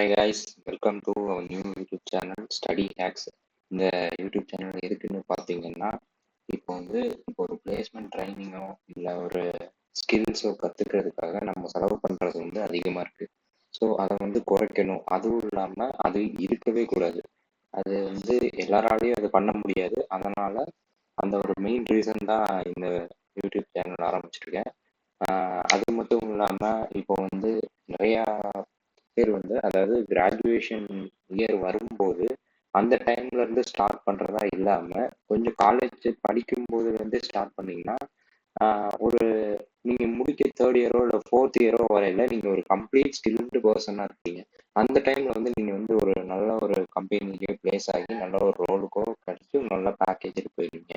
Hi guys, welcome to our new YouTube channel study hacks. இந்த YouTube channel எதுக்குன்னு பார்த்தீங்கன்னா, இப்போ ஒரு பிளேஸ்மெண்ட் ட்ரைனிங்கோ இல்லை ஒரு ஸ்கில்ஸோ கற்றுக்கிறதுக்காக நம்ம செலவு பண்ணுறது அதிகமாக இருக்குது. ஸோ அதை குறைக்கணும். அதுவும் இல்லாமல் அது இருக்கவே கூடாது. அது எல்லாராலையும் அது பண்ண முடியாது. அதனால் அந்த ஒரு மெயின் ரீசன் தான் இந்த யூடியூப் சேனல் ஆரம்பிச்சிருக்கேன். அது மட்டும் இல்லாமல் இப்போ நிறையா பேர் அதாவது கிராஜுவேஷன் இயர் வரும்போது அந்த டைம்ல இருந்து ஸ்டார்ட் பண்றதா இல்லாம கொஞ்சம் காலேஜ் படிக்கும் போதுல இருந்து ஸ்டார்ட் பண்ணீங்கன்னா ஒரு நீங்க முடிக்க தேர்ட் இயரோ இல்லை ஃபோர்த் இயரோ வரையில நீங்க ஒரு கம்ப்ளீட் ஸ்கில்டு பர்சனா இருப்பீங்க. அந்த டைம்ல நீங்க ஒரு நல்ல ஒரு கம்பெனிக்கே பிளேஸ் ஆகி நல்ல ஒரு ரோலுக்கோ கிடைச்சி நல்ல பேக்கேஜ் போயிருவீங்க.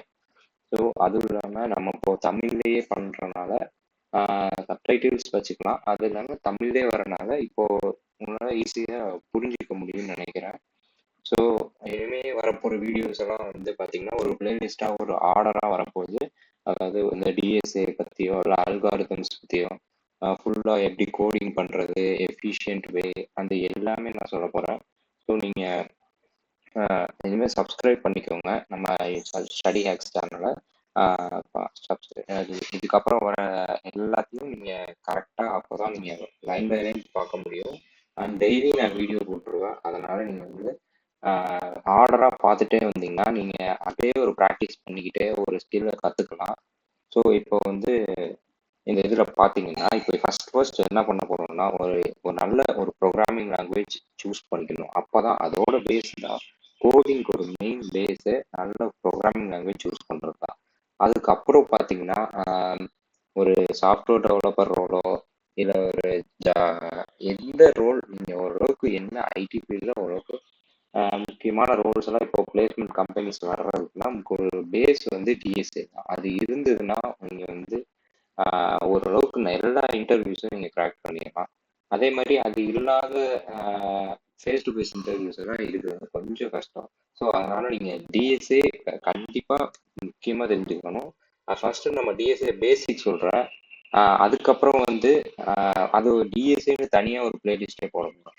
ஸோ அதுவும் இல்லாம நம்ம இப்போ தமிழ்லயே பண்றதுனால சப்டைட்டில்ஸ் வச்சுக்கலாம். அது இல்லாமல் தமிழ்லேயே வரனால இப்போ உங்களால் ஈஸியாக புரிஞ்சிக்க முடியும்னு நினைக்கிறேன். ஸோ இனிமே வரப்போகிற வீடியோஸ் எல்லாம் பார்த்தீங்கன்னா ஒரு பிளேலிஸ்டாக ஒரு ஆர்டராக வரப்போகுது. அதாவது டிஎஸ்ஏ பற்றியோ இல்லை அல்காரிதம்ஸ் பற்றியோ ஃபுல்லாக எப்படி கோடிங் பண்ணுறது, எஃபிஷியன்ட் வே, அந்த எல்லாமே நான் சொல்ல போகிறேன். ஸோ நீங்கள் இனிமேல் சப்ஸ்கிரைப் பண்ணிக்கோங்க நம்ம ஸ்டடி ஹேக்ஸ் சேனலை. இதுக்கப்புறம் வர எல்லாத்தையும் நீங்கள் கரெக்டாக அப்போ தான் நீங்கள் லைன் பை லைன் பார்க்க முடியும். அண்ட் டெய்லி நான் வீடியோ போட்டுருவேன். அதனால் நீங்கள் ஆர்டராக பார்த்துட்டே வந்தீங்கன்னா நீங்கள் அப்படியே ஒரு ப்ராக்டிஸ் பண்ணிக்கிட்டே ஒரு ஸ்கில்லை கற்றுக்கலாம். ஸோ இப்போ இந்த இதில் பார்த்தீங்கன்னா இப்போ ஃபர்ஸ்ட் என்ன பண்ண போகிறோம்னா ஒரு நல்ல ஒரு ப்ரோக்ராமிங் லாங்குவேஜ் சூஸ் பண்ணிக்கணும். அப்போ தான் அதோட பேஸ் தான் கோடிங்க்கு ஒரு மெயின் பேஸு நல்ல ப்ரோக்ராமிங் லாங்குவேஜ் சூஸ் பண்ணுறது தான். அதுக்கப்புறம் பார்த்தீங்கன்னா ஒரு சாஃப்ட்வேர் டெவலப்பர் ரோலோ இல்லை ஒரு எந்த ரோல் நீங்கள் ஓரளவுக்கு என்ன ஐடி ஃபீல்டில் ஓரளவுக்கு முக்கியமான ரோல்ஸ் எல்லாம் இப்போ பிளேஸ்மெண்ட் கம்பெனிஸ் வர்றதுக்குன்னா நமக்கு ஒரு பேஸ் டிஎஸ்ஏ தான். அது இருந்ததுன்னா நீங்கள் ஓரளவுக்கு எல்லா இன்டர்வியூஸும் நீங்கள் கிராக் பண்ணிடலாம். அதே மாதிரி அது இல்லாத ஃபேஸ் டு ஃபேஸ் இன்டர்வியூஸ் எல்லாம் இருக்குது கொஞ்சம் கஷ்டம். ஸோ அதனால நீங்கள் டிஎஸ்ஏ கண்டிப்பாக முக்கியமாக தெரிஞ்சுக்கணும். ஃபர்ஸ்ட் நம்ம டிஎஸ்ஏ பேசிக் சொல்கிறேன். அதுக்கப்புறம் அது டிஎஸ்ஏன்னு தனியாக ஒரு பிளேலிஸ்டே போடணும்.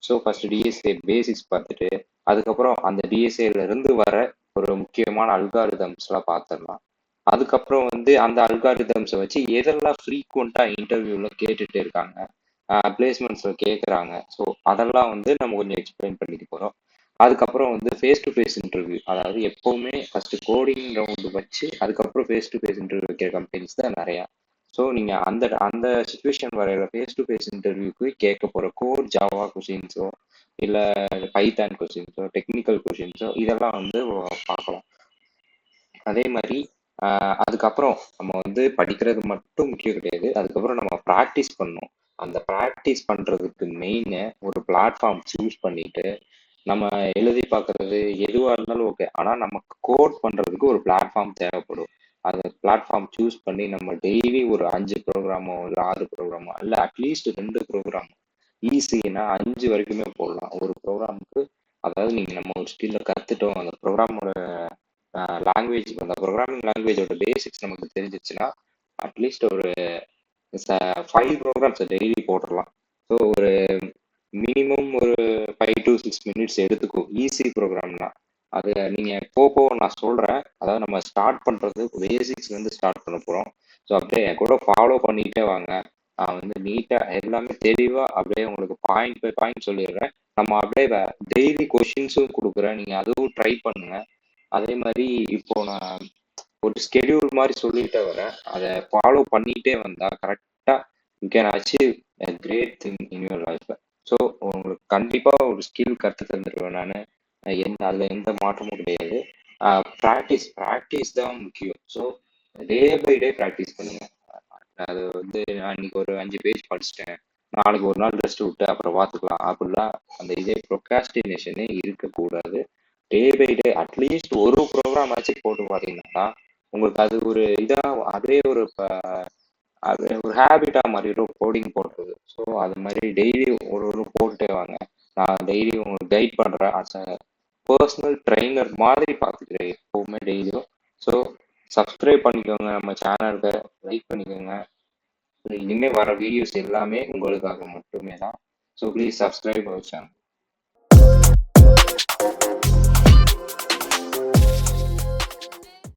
ஸோ ஃபர்ஸ்ட் டிஎஸ்ஏ பேசிக்ஸ் பார்த்துட்டு அதுக்கப்புறம் அந்த டிஎஸ்ஏல இருந்து வர ஒரு முக்கியமான அல்காரிதம்ஸ்லாம் பார்த்துடலாம். அதுக்கப்புறம் அந்த அல்காரிதம்ஸை வச்சு எதெல்லாம் ஃப்ரீக்வெண்ட்டாக இன்டர்வியூவில் கேட்டுட்டு இருக்காங்க, பிளேஸ்மெண்ட்ஸில் கேட்குறாங்க. ஸோ அதெல்லாம் நம்ம கொஞ்சம் எக்ஸ்பிளைன் பண்ணிட்டு போகிறோம். அதுக்கப்புறம் ஃபேஸ் டு ஃபேஸ் இன்டர்வியூ, அதாவது எப்போவுமே ஃபர்ஸ்ட் கோடிங் ரவுண்டு வச்சு அதுக்கப்புறம் ஃபேஸ் டு ஃபேஸ் இன்டர்வியூ வைக்கிற கம்பெனிஸ் தான் நிறையா. ஸோ நீங்கள் அந்த சுச்சுவேஷன் வரையில ஃபேஸ் டு ஃபேஸ் இன்டர்வியூக்கு கேட்க போகிற கோட் ஜாவா கொஷின்ஸோ இல்லை பைத்தான் கொஷின்ஸோ டெக்னிக்கல் கொஷின்ஸோ இதெல்லாம் பார்க்கலாம். அதே மாதிரி அதுக்கப்புறம் நம்ம படிக்கிறது மட்டும் முக்கியம் கிடையாது. அதுக்கப்புறம் நம்ம ப்ராக்டிஸ் பண்ணணும். அந்த ப்ராக்டிஸ் பண்ணுறதுக்கு மெயின் ஒரு பிளாட்ஃபார்ம் சூஸ் பண்ணிட்டு நம்ம எழுதி பார்க்கறது எதுவாக இருந்தாலும் ஓகே, ஆனால் நமக்கு கோட் பண்ணுறதுக்கு ஒரு பிளாட்ஃபார்ம் தேவைப்படும். அந்த பிளாட்ஃபார்ம் சூஸ் பண்ணி நம்ம டெய்லி ஒரு 5 ப்ரோக்ராமோ இல்லை 6 ப்ரோக்ராமோ இல்லை அட்லீஸ்ட் 2 ப்ரோக்ராமோ ஈஸின்னா 5 வரைக்குமே போடலாம் ஒரு ப்ரோக்ராமுக்கு. அதாவது நீங்கள் நம்ம ஒரு ஸ்கில்லை கற்றுட்டோம், அந்த ப்ரோக்ராமோட லாங்குவேஜ், அந்த ப்ரோக்ராமிங் லாங்குவேஜோட பேசிக்ஸ் நமக்கு தெரிஞ்சிச்சுன்னா அட்லீஸ்ட் ஒரு 5 ப்ரோக்ராம்ஸை டெய்லி போட்டுடலாம். ஸோ ஒரு மினிமம் ஒரு 5 to 6 minutes எடுத்துக்கும் ஈஸி ப்ரோக்ராம்னா. அது நீங்கள் போக நான் சொல்கிறேன். அதாவது நம்ம ஸ்டார்ட் பண்ணுறது பேசிக்ஸ்லேருந்து ஸ்டார்ட் பண்ண போகிறோம். ஸோ அப்படியே என் கூட ஃபாலோ பண்ணிகிட்டே வாங்க. நான் நீட்டாக எல்லாமே தெளிவாக அப்படியே உங்களுக்கு பாயிண்ட் பை பாயிண்ட் சொல்லிடுறேன். நம்ம அப்படியே டெய்லி கொஷின்ஸும் கொடுக்குறேன், நீங்கள் அதுவும் ட்ரை பண்ணுங்கள். அதே மாதிரி இப்போ நான் ஒரு ஸ்கெடியூல் மாதிரி சொல்லிகிட்டே வரேன். அதை ஃபாலோ பண்ணிகிட்டே வந்தால் கரெக்டாக you can achieve a great thing in your life. So உங்களுக்கு கண்டிப்பாக ஒரு ஸ்கில் கற்று தந்துடுவேன் நான். அதில் எந்த மாற்றமும் கிடையாது. ப்ராக்டிஸ் தான் முக்கியம். So day by day practice பண்ணுங்க. அது நான் இன்னைக்கு ஒரு 5 பேஜ் படிச்சிட்டேன், நாளைக்கு ஒரு நாள் ரெஸ்ட் விட்டு அப்புறம் பார்த்துக்கலாம் அப்படிலாம் அந்த இதே ப்ரொக்ராஸ்டினேஷனே இருக்கக்கூடாது. டே பை டே அட்லீஸ்ட் ஒரு ப்ரோக்ராம் ஆச்சு போட்டு பார்த்தீங்கன்னா உங்களுக்கு அது ஒரு இதாக அதே ஒரு அது ஒரு ஹேபிட்டாக மாறிடும் கோடிங் போடுறது. ஸோ அது மாதிரி டெய்லி ஒரு போட்டுட்டே வாங்க. நான் டெய்லி உங்களுக்கு கைட் பண்ணுறேன். அஸ் அ பர்சனல் ட்ரைனர் மாதிரி பார்த்துக்கிறேன் எப்போவுமே டெய்லியும். ஸோ சப்ஸ்கிரைப் பண்ணிக்கோங்க, நம்ம சேனலுக்கு லைக் பண்ணிக்கோங்க. இனிமேல் வர வீடியோஸ் எல்லாமே உங்களுக்காக மட்டுமே தான். So please subscribe our channel.